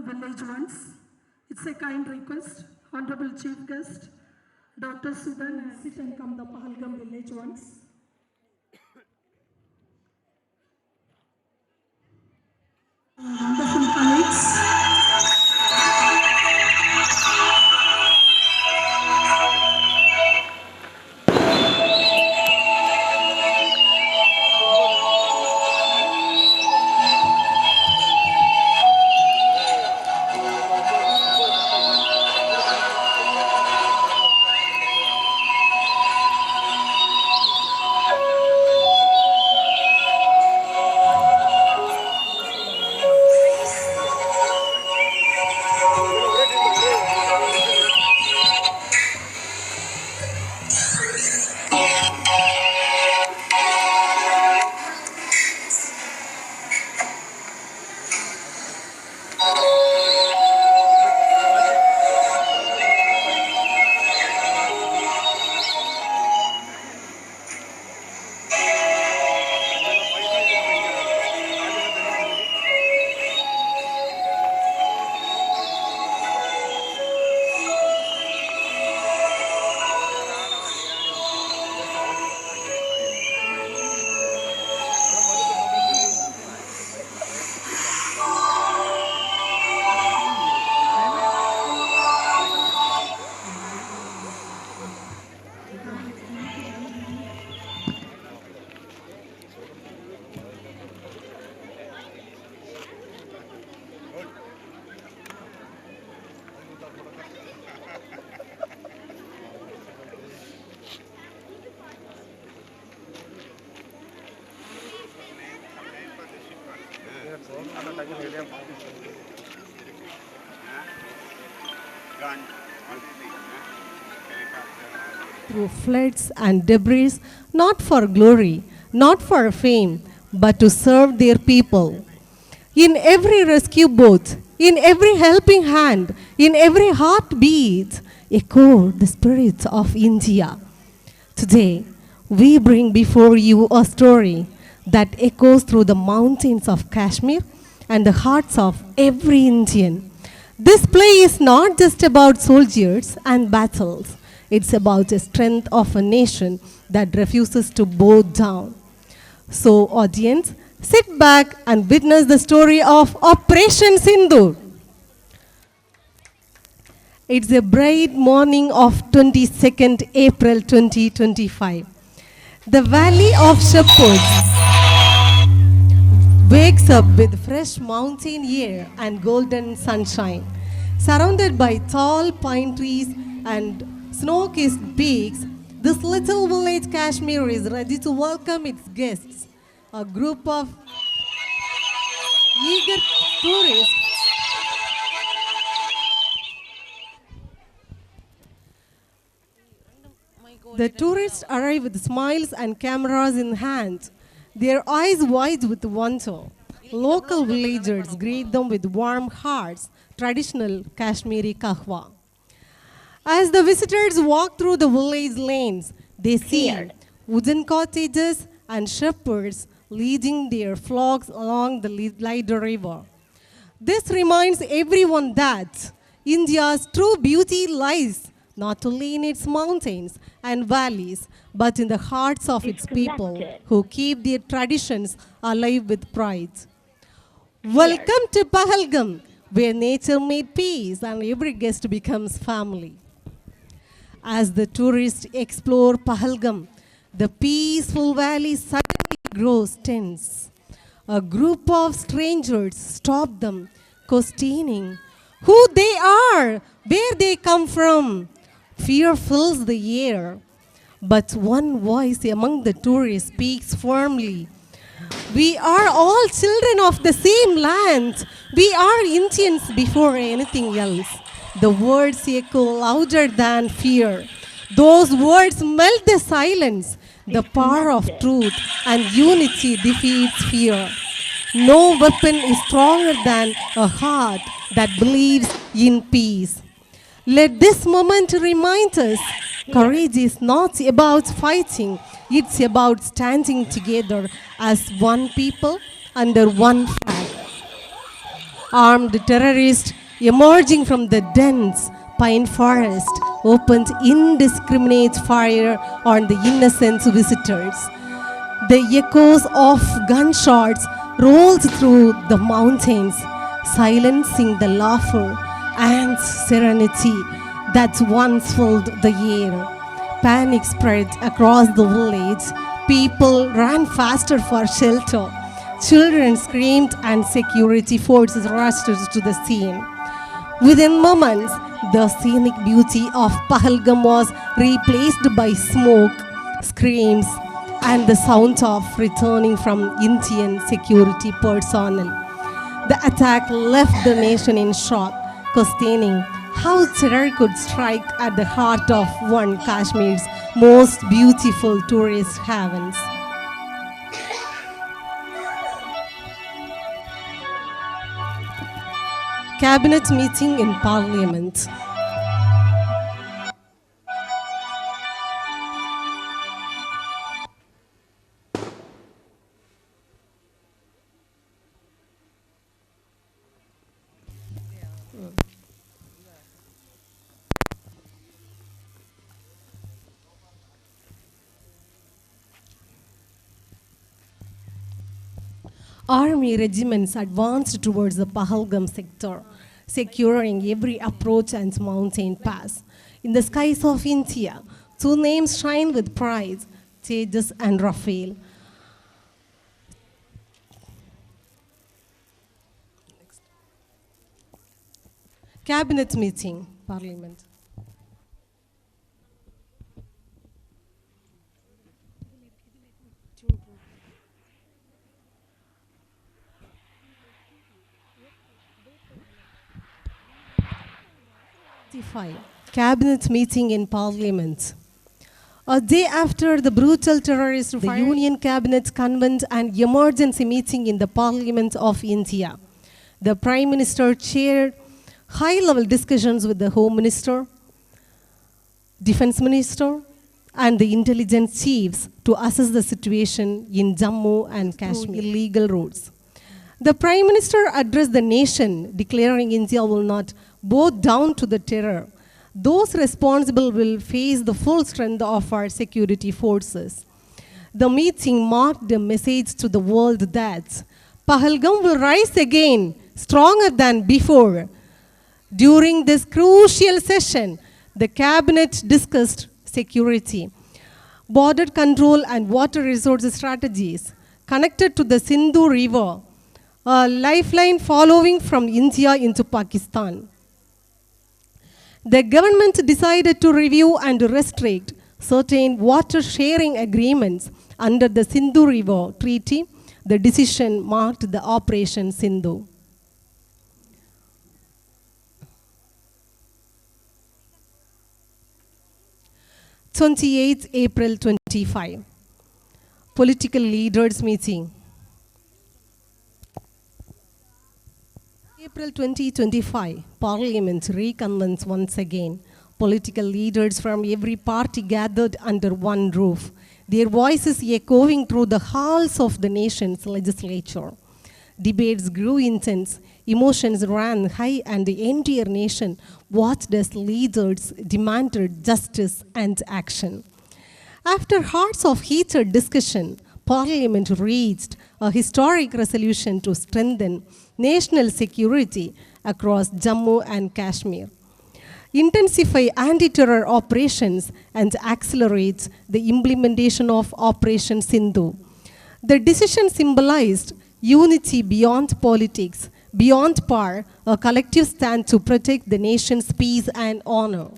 village ones. It's a kind request. Honorable Chief Guest, Dr. Sudan, sit and come the Pahalgam village ones. Wonderful colleagues. Through floods and debris, not for glory, not for fame, but to serve their people. In every rescue boat, in every helping hand, in every heartbeat, echo the spirit of India. Today, we bring before you a story that echoes through the mountains of Kashmir and the hearts of every Indian. This play is not just about soldiers and battles. It's about the strength of a nation that refuses to bow down. So, audience, sit back and witness the story of Operation Sindoor. It's a bright morning of 22nd April 2025. The Valley of Shepherds wakes up with fresh mountain air and golden sunshine. Surrounded by tall pine trees and snow-kissed peaks, this little village Kashmir is ready to welcome its guests. A group of eager tourists The tourists arrive with smiles and cameras in hand, their eyes wide with wonder. Local villagers greet them with warm hearts, traditional Kashmiri kahwa. As the visitors walk through the village lanes, they see wooden cottages and shepherds leading their flocks along the Lider River. This reminds everyone that India's true beauty lies not only in its mountains and valleys, but in the hearts of its people who keep their traditions alive with pride. Welcome to Pahalgam, where nature made peace and every guest becomes family. As the tourists explore Pahalgam, the peaceful valley suddenly grows tense. A group of strangers stop them, questioning who they are, where they come from. Fear fills the air. But one voice among the tourists speaks firmly. We are all children of the same land. We are Indians before anything else. The words echo louder than fear. Those words melt the silence. The power of truth and unity defeats fear. No weapon is stronger than a heart that believes in peace. Let this moment remind us, courage is not about fighting. It's about standing together as one people under one flag. Armed terrorists emerging from the dense pine forest opened indiscriminate fire on the innocent visitors. The echoes of gunshots rolled through the mountains, silencing the laughter and serenity that once filled the air. Panic spread across the village. People ran faster for shelter. Children screamed and security forces rushed to the scene. Within moments, the scenic beauty of Pahalgam was replaced by smoke, screams, and the sound of returning from Indian security personnel. The attack left the nation in shock, questioning how terror could strike at the heart of one Kashmir's most beautiful tourist havens. Cabinet meeting in Parliament. Army regiments advanced towards the Pahalgam sector, securing every approach and mountain pass. In the skies of India, two names shine with pride, Tejas and Rafael. Cabinet meeting, Parliament. Cabinet meeting in Parliament. A day after the brutal terrorist, the Union Cabinet convened an emergency meeting in the Parliament of India. The Prime Minister chaired high-level discussions with the Home Minister, Defense Minister, and the intelligence chiefs to assess the situation in Jammu and Kashmir illegal routes. The Prime Minister addressed the nation, declaring India will not bow down to the terror. Those responsible will face the full strength of our security forces. The meeting marked a message to the world that Pahalgam will rise again, stronger than before. During this crucial session, the cabinet discussed security, border control and water resources strategies connected to the Sindoor River, a lifeline following from India into Pakistan. The government decided to review and restrict certain water sharing agreements under the Sindoor River Treaty. The decision marked the Operation Sindoor. 28 April 25. Political leaders meeting. April 2025, Parliament reconvenes once again. Political leaders from every party gathered under one roof, their voices echoing through the halls of the nation's legislature. Debates grew intense, emotions ran high, and the entire nation watched as leaders demanded justice and action. After hours of heated discussion, Parliament reached a historic resolution to strengthen national security across Jammu and Kashmir, intensify anti-terror operations, and accelerate the implementation of Operation Sindoor. The decision symbolized unity beyond politics, beyond power, a collective stand to protect the nation's peace and honor.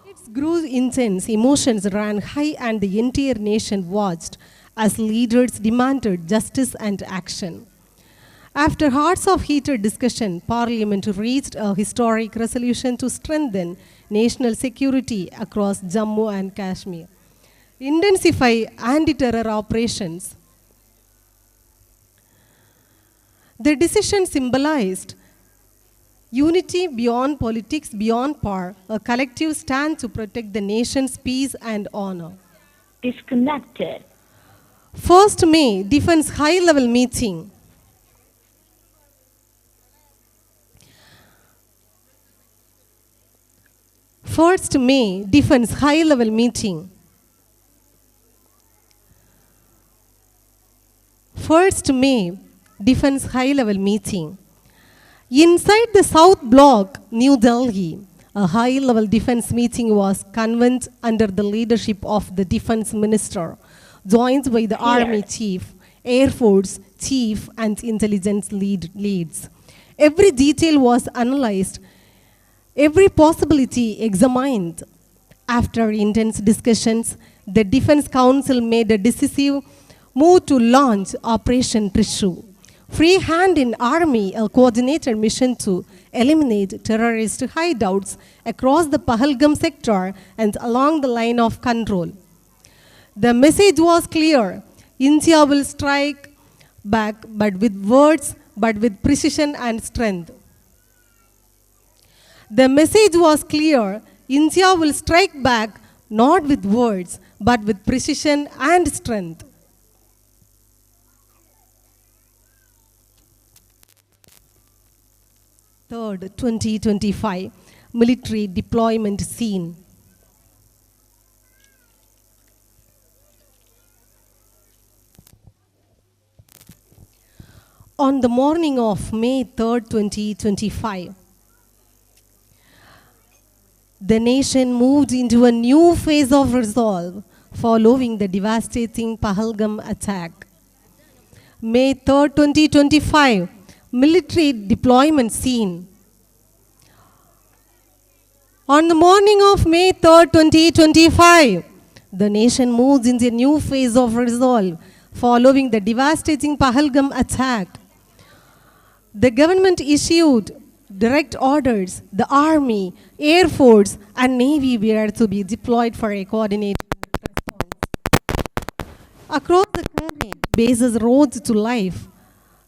It grew intense, emotions ran high, and the entire nation watched as leaders demanded justice and action. After hours of heated discussion, Parliament reached a historic resolution to strengthen national security across Jammu and Kashmir, intensify anti-terror operations. The decision symbolized unity beyond politics, beyond power, a collective stand to protect the nation's peace and honor. Disconnected. 1st May, Defense High-Level Meeting. 1st May Defense High-Level Meeting. 1st May Defense High-Level Meeting. Inside the South Block, New Delhi, a high-level defense meeting was convened under the leadership of the Defense Minister, joined by the Army Chief, Air Force Chief, and intelligence leads. Every detail was analyzed, every possibility examined. After intense discussions, the Defense Council made a decisive move to launch Operation Trishu. Free hand in Army, a coordinated mission to eliminate terrorist hideouts across the Pahalgam sector and along the line of control. The message was clear: India will strike back, but with words, but with precision and strength. The message was clear: India will strike back not with words, but with precision and strength. Third, 2025 military deployment scene. On the morning of May 3rd, 2025, the nation moved into a new phase of resolve following the devastating Pahalgam attack. May 3rd, 2025, military deployment scene. On the morning of May 3rd, 2025, the nation moves into a new phase of resolve following the devastating Pahalgam attack. The government issued direct orders. The Army, Air Force, and Navy were to be deployed for a coordinated response. Across the country, bases rose to life.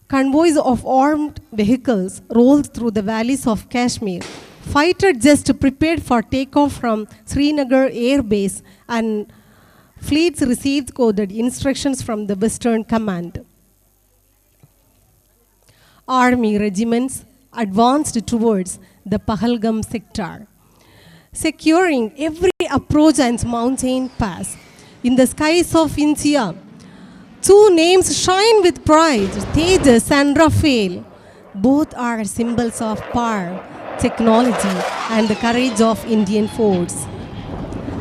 Convoys of armed vehicles rolled through the valleys of Kashmir. Fighter jets prepared for takeoff from Srinagar Air Base, and fleets received coded instructions from the Western Command. Army regiments advanced towards the Pahalgam sector, securing every approach and mountain pass. In the skies of India, two names shine with pride: Tejas and Rafael. Both are symbols of power, technology, and the courage of Indian force.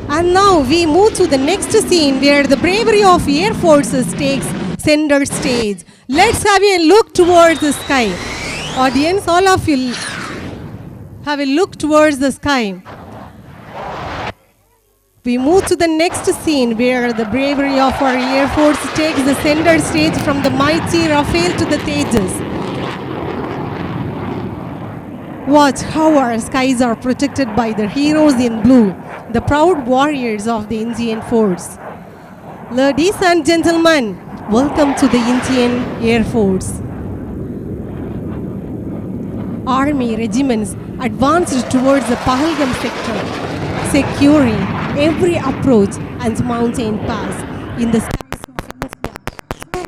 And now we move to the next scene where the bravery of Air Forces takes center stage. Let's have a look towards the sky. Audience, all of you have a look towards the sky. We move to the next scene where the bravery of our Air Force takes the center stage, from the mighty Rafale to the Tejas. Watch how our skies are protected by the heroes in blue, the proud warriors of the Indian force. Ladies and gentlemen, welcome to the Indian Air Force. Army regiments advanced towards the Pahalgam sector, securing every approach and mountain pass. In the skies of India,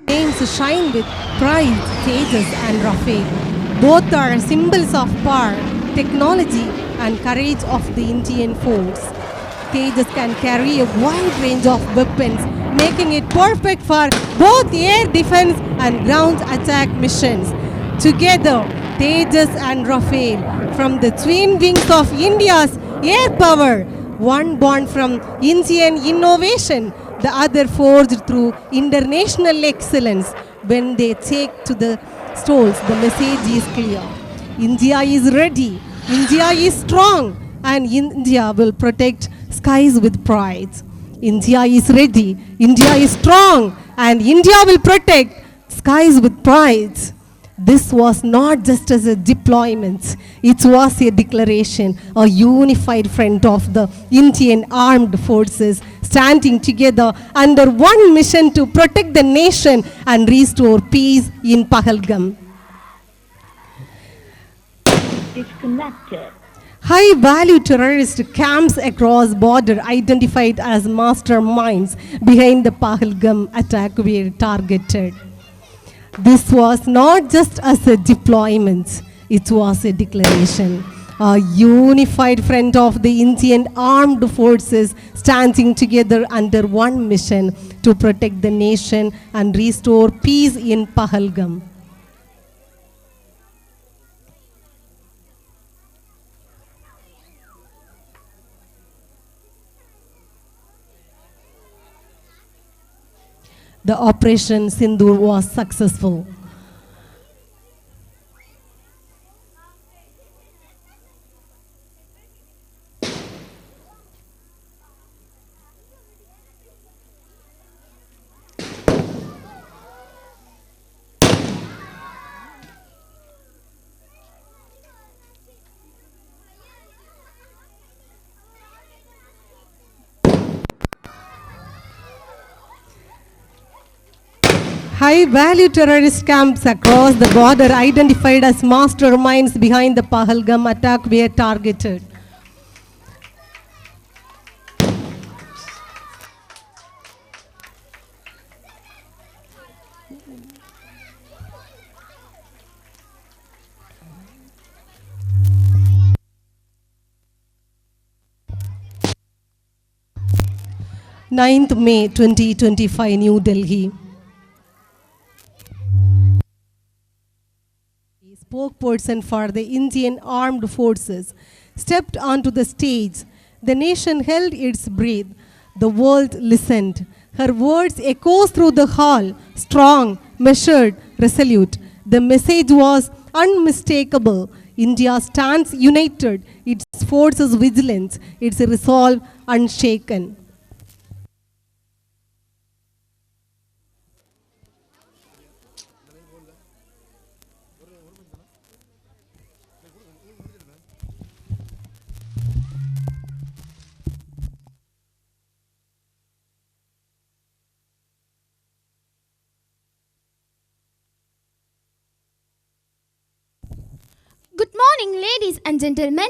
names shine with pride: Tejas and Rafael. Both are symbols of power, technology, and courage of the Indian force. Tejas can carry a wide range of weapons, making it perfect for both air defense and ground attack missions. Together, Tejas and Rafael, from the twin wings of India's air power, one born from Indian innovation, the other forged through international excellence. When they take to the stoles, the message is clear: India is ready, India is strong, and India will protect skies with pride. India is ready, India is strong, and India will protect skies with pride. This was not just as a deployment, it was a declaration, a unified front of the Indian armed forces standing together under one mission to protect the nation and restore peace in Pahalgam. Disconnected. High-value terrorist camps across border identified as masterminds behind the Pahalgam attack were targeted. This was not just as a deployment, it was a declaration. a unified front of the Indian armed forces standing together under one mission to protect the nation and restore peace in Pahalgam. The Operation Sindoor was successful. High-value terrorist camps across the border identified as masterminds behind the Pahalgam attack were targeted. Ninth May 2025, New Delhi. Spokesperson for the Indian Armed Forces stepped onto the stage. The nation held its breath. The world listened. Her words echoed through the hall, strong, measured, resolute. The message was unmistakable. India stands united, its forces vigilant, its resolve unshaken. Good morning, ladies and gentlemen.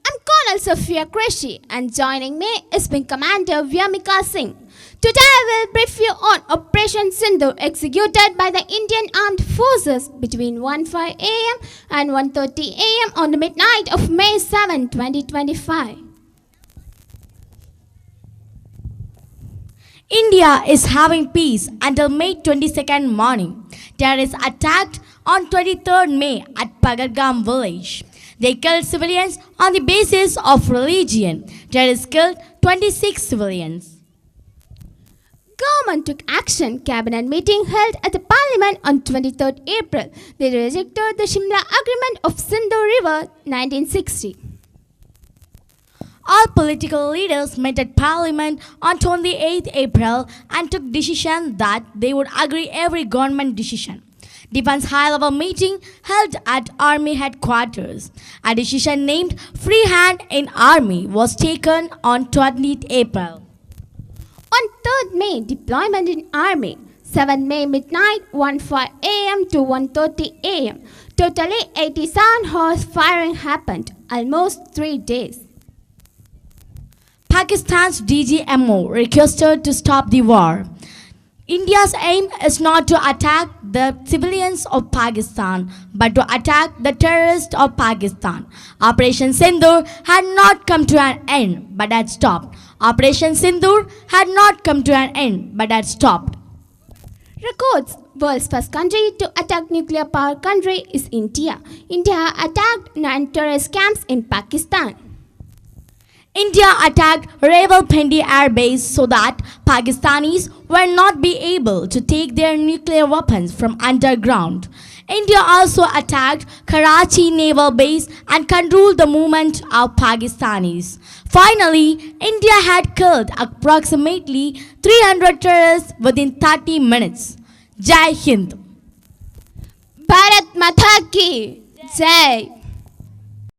I'm Colonel Sophia Qureshi, and joining me is Wing Commander Vyamika Singh. Today I will brief you on Operation Sindoor executed by the Indian Armed Forces between 1:05 a.m. and 1:30 a.m. on the midnight of May 7, 2025. India is having peace until May 22nd morning. Terrorists attacked on 23rd May at Pahalgam village. They killed civilians on the basis of religion. Terrorists killed 26 civilians. Government took action. Cabinet meeting held at the Parliament on 23rd April. They rejected the Shimla Agreement of Sindoor River 1960. All political leaders met at Parliament on 28th April and took decision that they would agree every government decision. Defense high-level meeting held at Army headquarters. A decision named Free Hand in Army was taken on 20th April. On 3rd May, deployment in Army. 7 May midnight, 1:05 a.m. to 1:30 a.m. Totally 87 horse firing happened, almost 3 days. Pakistan's DGMO requested to stop the war. India's aim is not to attack the civilians of Pakistan, but to attack the terrorists of Pakistan. Operation Sindoor had not come to an end, but had stopped. Operation Sindoor had not come to an end, but had stopped. Records. World's first country to attack nuclear power country is India. India attacked 9 terrorist camps in Pakistan. India attacked Rawalpindi Air Base so that Pakistanis will not be able to take their nuclear weapons from underground. India also attacked Karachi Naval Base and controlled the movement of Pakistanis. Finally, India had killed approximately 300 terrorists within 30 minutes. Jai Hind. Bharat Mata ki Jai.